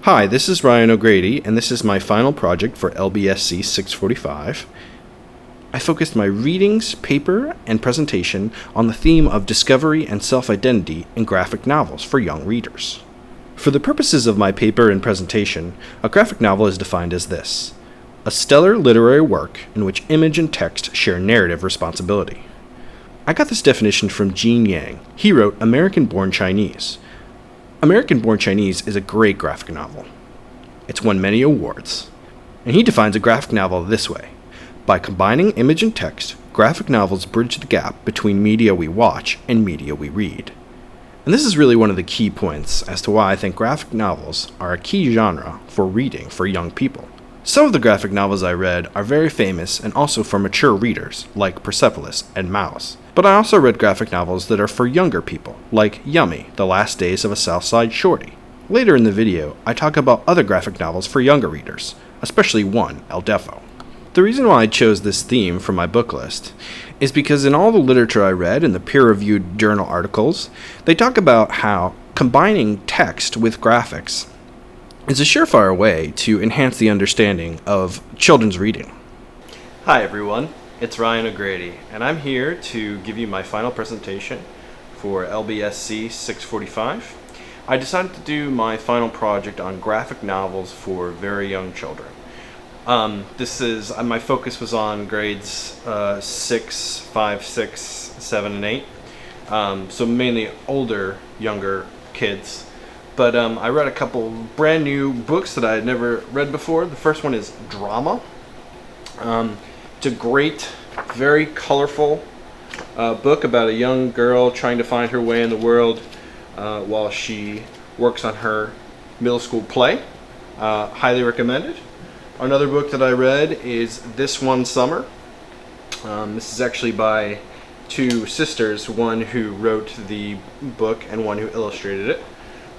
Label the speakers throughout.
Speaker 1: Hi, this is Ryan O'Grady, and this is my final project for LBSC 645. I focused my readings, paper, and presentation on the theme of discovery and self-identity in graphic novels for young readers. For the purposes of my paper and presentation, a graphic novel is defined as this: a stellar literary work in which image and text share narrative responsibility. I got this definition from Gene Yang. He wrote American-Born Chinese. American-Born Chinese is a great graphic novel. It's won many awards. And he defines a graphic novel this way: by combining image and text, graphic novels bridge the gap between media we watch and media we read. And this is really one of the key points as to why I think graphic novels are a key genre for reading for young people. Some of the graphic novels I read are very famous and also for mature readers, like Persepolis and Mouse. But I also read graphic novels that are for younger people, like Yummy, The Last Days of a Southside Shorty. Later in the video, I talk about other graphic novels for younger readers, especially one, El Defo. The reason why I chose this theme for my book list is because in all the literature I read and the peer-reviewed journal articles, they talk about how combining text with graphics is a surefire way to enhance the understanding of children's reading. Hi everyone, it's Ryan O'Grady, and I'm here to give you my final presentation for LBSC 645. I decided to do my final project on graphic novels for very young children. My focus was on grades 6, 5, 6, 7, and 8. So mainly older, younger kids. But I read a couple brand new books that I had never read before. The first one is Drama. It's a great, very colorful book about a young girl trying to find her way in the world while she works on her middle school play. Highly recommended. Another book that I read is This One Summer. This is actually by two sisters, one who wrote the book and one who illustrated it.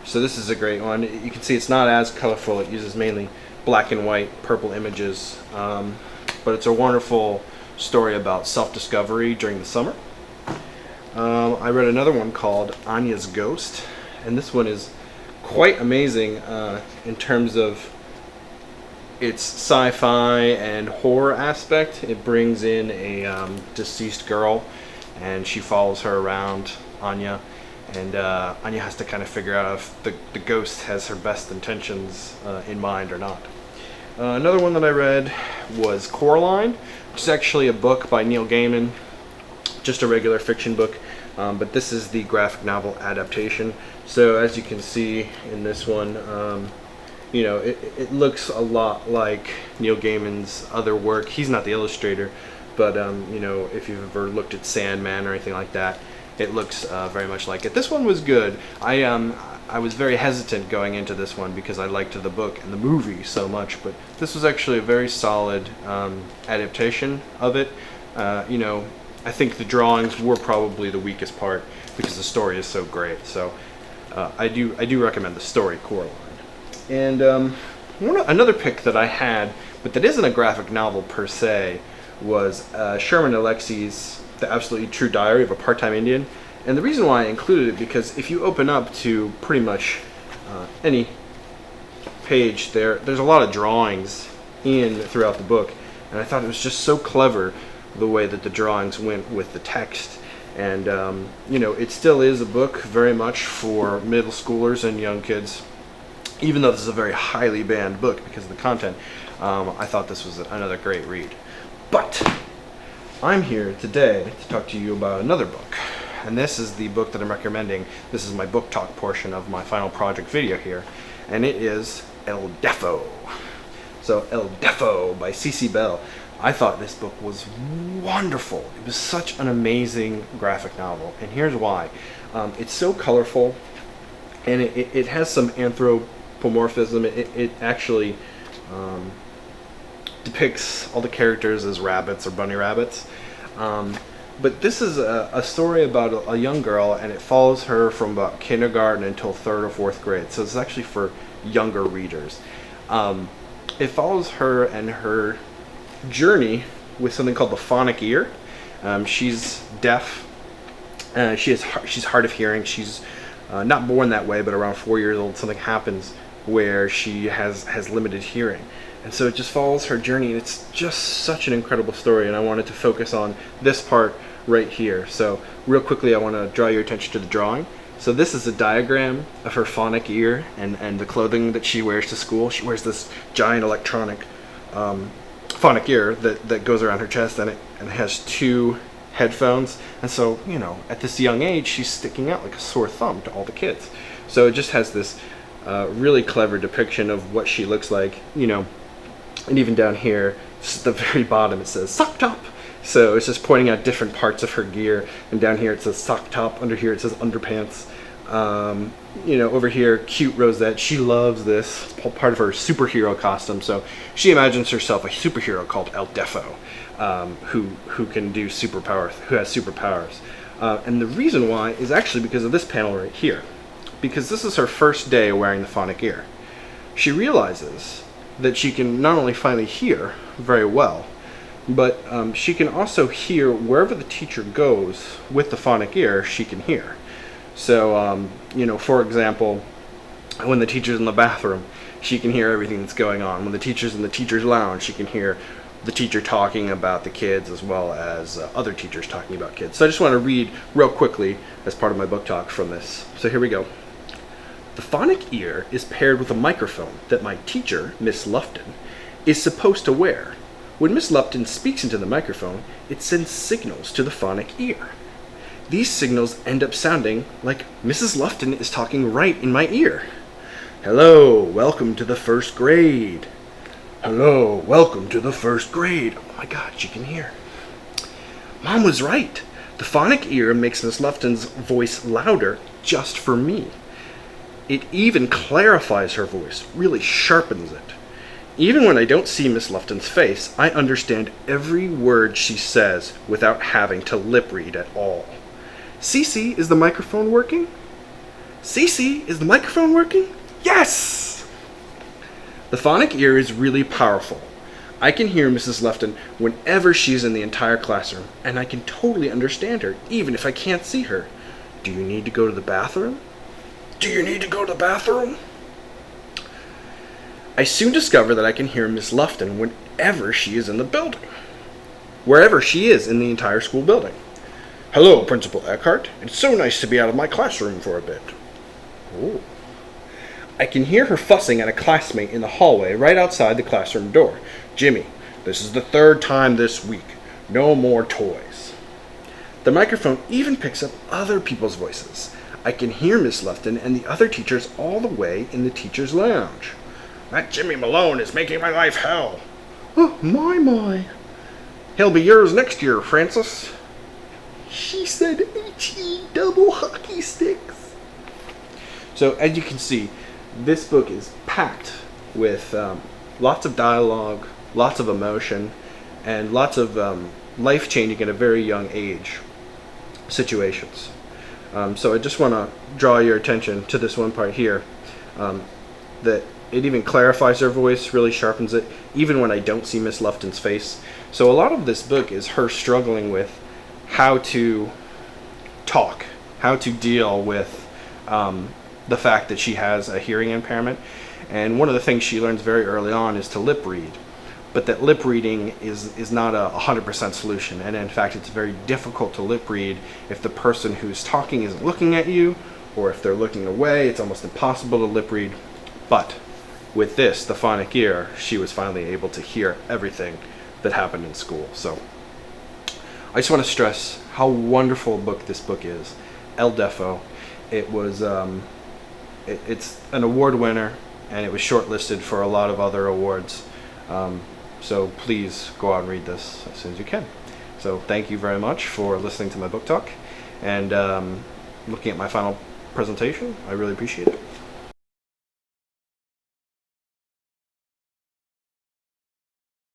Speaker 1: So this is a great one. You can see it's not as colorful. It uses mainly black and white, purple images. But it's a wonderful story about self-discovery during the summer. I read another one called Anya's Ghost, and this one is quite amazing in terms of its sci-fi and horror aspect. It brings in a deceased girl, and she follows her around, Anya, and Anya has to kind of figure out if the ghost has her best intentions in mind or not. Another one that I read was Coraline, which is actually a book by Neil Gaiman, just a regular fiction book, but this is the graphic novel adaptation. So as you can see in this one, it looks a lot like Neil Gaiman's other work. He's not the illustrator, but if you've ever looked at Sandman or anything like that, it looks very much like it. This one was good. I was very hesitant going into this one because I liked the book and the movie so much, but this was actually a very solid adaptation of it. I think the drawings were probably the weakest part because the story is so great. So I do recommend the story, Coraline. And another pick that I had, but that isn't a graphic novel per se, was Sherman Alexie's The Absolutely True Diary of a Part-Time Indian. And the reason why I included it, because if you open up to pretty much any page there's a lot of drawings throughout the book, and I thought it was just so clever the way that the drawings went with the text. And it still is a book very much for middle schoolers and young kids, even though this is a very highly banned book because of the content. I thought this was another great read. But I'm here today to talk to you about another book. And this is the book that I'm recommending. This is my book talk portion of my final project video here. And it is El Defo. So El Defo by C.C. Bell. I thought this book was wonderful. It was such an amazing graphic novel. And here's why. It's so colorful, and it has some anthropomorphism. It actually depicts all the characters as rabbits or bunny rabbits. But this is a story about a young girl, and it follows her from about kindergarten until 3rd or 4th grade. So it's actually for younger readers. It follows her and her journey with something called the phonic ear. She's deaf. She's hard of hearing. She's not born that way, but around 4 years old, something happens where she has limited hearing. And so it just follows her journey, and it's just such an incredible story, and I wanted to focus on this part right here. So real quickly, I want to draw your attention to the drawing. So this is a diagram of her phonic ear and the clothing that she wears to school. She wears this giant electronic phonic ear that goes around her chest, and it has 2 headphones. And so, you know, at this young age, she's sticking out like a sore thumb to all the kids. So it just has this really clever depiction of what she looks like, you know. And even down here, just at the very bottom, it says sock top. So it's just pointing out different parts of her gear. And down here it says sock top. Under here it says underpants. You know, over here, cute rosette. She loves this. It's part of her superhero costume. So she imagines herself a superhero called El Defo, who can do superpowers, who has superpowers. And the reason why is actually because of this panel right here. Because this is her first day wearing the phonic ear. She realizes that she can not only finally hear very well, but she can also hear wherever the teacher goes with the phonic ear, she can hear. So, you know, for example, when the teacher's in the bathroom, she can hear everything that's going on. When the teacher's in the teacher's lounge, she can hear the teacher talking about the kids as well as other teachers talking about kids. So I just want to read real quickly as part of my book talk from this. So here we go. The phonic ear is paired with a microphone that my teacher, Miss Lufton, is supposed to wear. When Miss Lupton speaks into the microphone, it sends signals to the phonic ear. These signals end up sounding like Mrs. Lufton is talking right in my ear. Hello, welcome to the first grade. Hello, welcome to the first grade. Oh my God, she can hear. Mom was right. The phonic ear makes Miss Lufton's voice louder just for me. It even clarifies her voice, really sharpens it. Even when I don't see Miss Lufton's face, I understand every word she says without having to lip read at all. Cece, is the microphone working? Cece, is the microphone working? Yes! The phonic ear is really powerful. I can hear Mrs. Lufton whenever she's in the entire classroom, and I can totally understand her, even if I can't see her. Do you need to go to the bathroom? Do you need to go to the bathroom? I soon discover that I can hear Miss Lufton whenever she is in the building. Wherever she is in the entire school building. Hello, Principal Eckhart. It's so nice to be out of my classroom for a bit. Ooh. I can hear her fussing at a classmate in the hallway right outside the classroom door. Jimmy, this is the 3rd time this week. No more toys. The microphone even picks up other people's voices. I can hear Miss Lufton and the other teachers all the way in the teacher's lounge. That Jimmy Malone is making my life hell. Oh, my. He'll be yours next year, Francis. She said H-E double hockey sticks. So as you can see, this book is packed with lots of dialogue, lots of emotion, and lots of life-changing at a very young age situations. So I just want to draw your attention to this one part here, that it even clarifies her voice, really sharpens it, even when I don't see Miss Lufton's face. So a lot of this book is her struggling with how to talk, how to deal with the fact that she has a hearing impairment. And one of the things she learns very early on is to lip read. But that lip reading is not a 100% solution. And in fact, it's very difficult to lip read if the person who's talking isn't looking at you, or if they're looking away. It's almost impossible to lip read. But with this, the phonic ear, she was finally able to hear everything that happened in school. So I just want to stress how wonderful a book this book is. El Defo. It was it's an award winner, and it was shortlisted for a lot of other awards. So please go out and read this as soon as you can. So thank you very much for listening to my book talk and looking at my final presentation. I really appreciate it.